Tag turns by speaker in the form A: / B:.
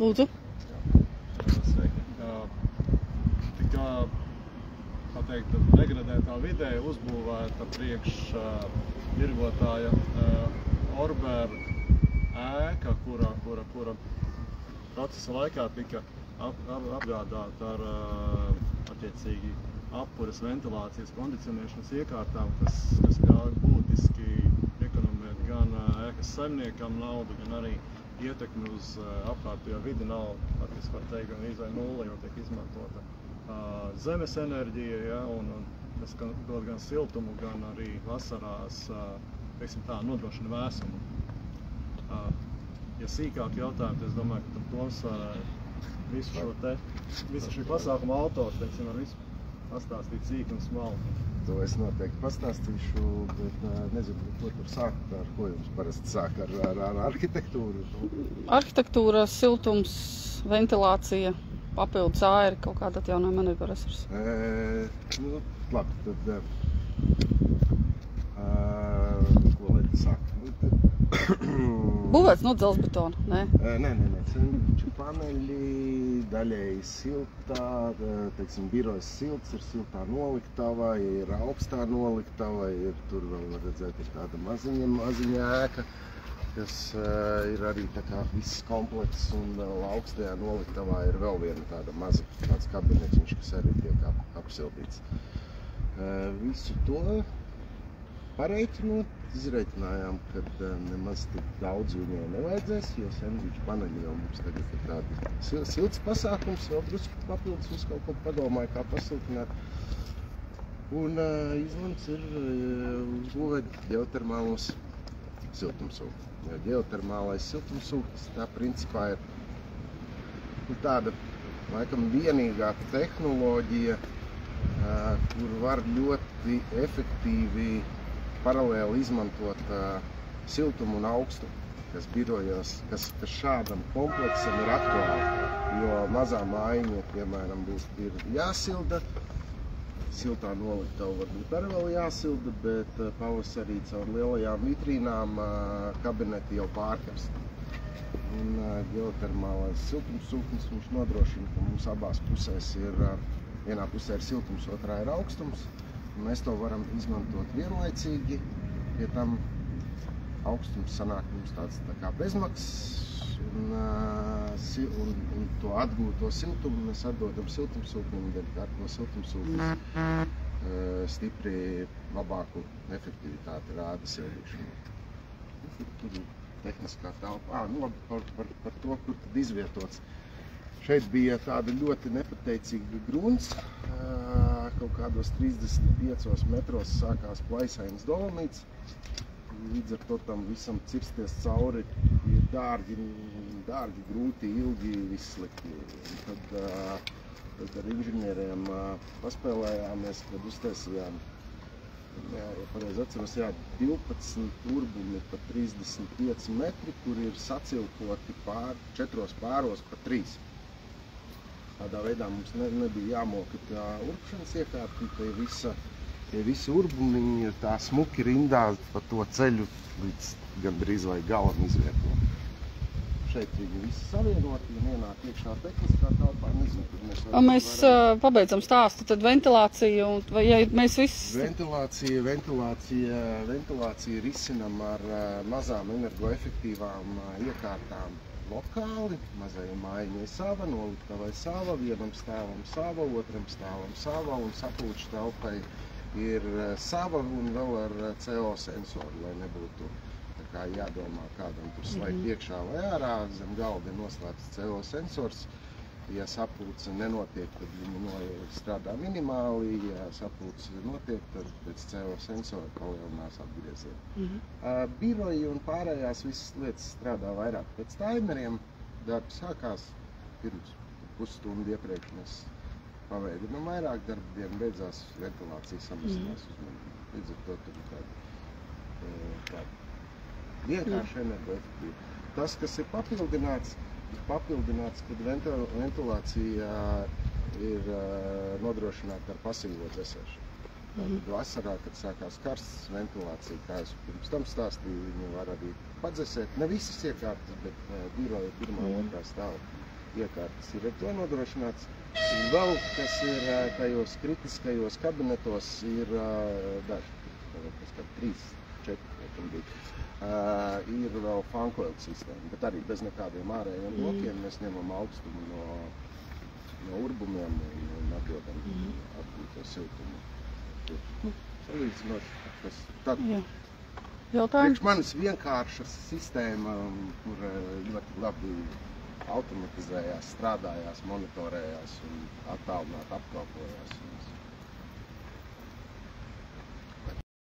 A: Lūdzu.
B: Sveiki. Tika, tā teikt, degradētā vidē uzbūvēta priekš tirgotāja Orberga ēka, kura procesa laikā tika apgādāta ar attiecīgi apkuras, ventilācijas, kondicionēšanas iekārtām, kas ļauj būtiski ekonomēt gan ēkas saimniekam naudu, gan arī ietekmi uz apkārtējo vidi nav, faktiski var teikt, gan izvēl nulle, jo tiek izmantota zemes enerģija, ja, un tas dod gan siltumu, gan arī vasarās, teiksim tā, nodrošina vēsumu. Ja sīkāk jautājumi, es domāju, ka Toms visu šī pasākuma autors, teiksim, var visu pastāstīt sīk un smalki.
C: To es noteikti pastāstīšu, bet nezinu, ko tur sākt, ar ko jums parasti sāk, ar arhitektūru?
A: Arhitektūra, siltums, ventilācija, papildus āri, kaut kāda atjaunojama energoresursa.
C: Nu, labi, tad ko lai tu sāk?
A: Būvēts no dzelzbetona, ne?
C: Nē, sandviču paneļi, daļēji siltā, teiksim, birojas silts, ir siltā noliktava, ir augstā noliktava, ir tur vēl var redzēt, ir tāda maziņa ēka, kas ir arī tā kā viss komplekss, un vēl augstajā noliktavā ir vēl viena tāda tāds kabinetiņš, kas arī tiek apsildīts. Visu to pareiķinot, izreikinājām, ka nemaz tik daudz viņai nevajadzēs, jo sandviču paneļi jau mums tagad ir tādi silts pasākums, vēl drusku papildus, mums kaut ko padomāja, kā pasiltināt. Un izlemts ir uzbūvēt ģeotermālos siltumsūkni. Jo ģeotermālais siltumsūknis tā principā ir tāda, laikam, vienīgā tehnoloģija, kur var ļoti efektīvi paralēli izmantot siltumu un augstumu, kas birojos, kas šādam kompleksam ir aktuāli, jo mazā mājiņa, piemēram, ir jāsilda, siltā noliktava varbūt arī vēl jāsilda, bet pavasarī caur lielajām vitrīnām kabineti jau pārkarst. Un ģeotermālais siltumsūknis viņš nodrošina, ka mums abās pusēs ir, vienā pusē ir siltums, otrā ir augstums. Mēs to varam izmantot vienlaicīgi, pie tam augstums sanāk mums tāds tā kā bezmaksas, un to atgūto siltumu mēs atdodam siltumsūknim, bet ar to siltumsūknis stipri labāku efektivitāti rāda sildīšanu. Tur ir tehniskā telpa. Nu labi, par to, kur tad izvietots. Šeit bija tāda ļoti nepateicīga grunts, kaut kādos 35 metros sākās plaisainas dolomīts. Līdz ar to tam visam cirsties cauri ir dārgi, grūti, ilgi, viss slikti. Tad ar inženieriem paspēlējāmies, kad uztaisījām, ja pareizi atceros, 12 urbumi pa 35 metri, kur ir sacilpoti 4 pāros pa 3. Tādā veidā mums nebija jāmoka tā urbšanas iekārta, tie visi urbumiņi ir tā smuki rindā pa to ceļu līdz gandrīz vai galam izvietot. Šeit viņi visi savienoti, un ienāk iekšā tehniskā telpā, nezinu, kur mēs varam...
A: Mēs pabeidzam stāstu, tad ventilācija, vai ja mēs viss...
C: Ventilācija risinam ar mazām energoefektīvām iekārtām. Lokāli, mazajai mājiņai sava, noliktavai sava, vienam stāvam sava, otram stāvam sava, un sapulču telpai ir sava un vēl ar CO sensoru, lai nebūtu tā kā jādomā kādam tur slēgt iekšā vai ārā, zem galda ir noslēpts CO sensors. Ja sapulce nenotiek, tad viņi strādā minimāli, ja sapulce notiek, tad pēc CO sensora palielinās apgriezienu. Biroji un pārējās visas lietas strādā vairāk pēc taimeriem. Darbs sākās pirms pusstundu iepriekš, mēs paveidinām vairāk, darba diena beidzās, ventilācija samazinās uzmanību. Līdz ar to tur ir tāda vienkārši energoefektīva. Tas, kas ir papildināts, kad ventilācija ir nodrošināta ar pasīvo dzesēšanu. Tad vasarā, kad sākās karsts, ventilācija, kā es pirms tam stāstīju, viņi var arī padzesēt. Ne visas iekārtas, bet biroja pirmā, otrā stāva. iekārtas ir ar to nodrošināts. Un vēl, kas ir tajos kritiskajos kabinetos, ir daži, kas kā 3, 4, ir vēl fankoilu sistēma, bet arī bez nekādiem ārējiem blokiem mēs ņemam augstumu no urbumiem un atdodam to siltumu. Salīdzinoši, kas tad priekš manis vienkārša sistēma, kur ļoti labi automatizējās, strādājās, monitorējās un attālināt apkalpojās.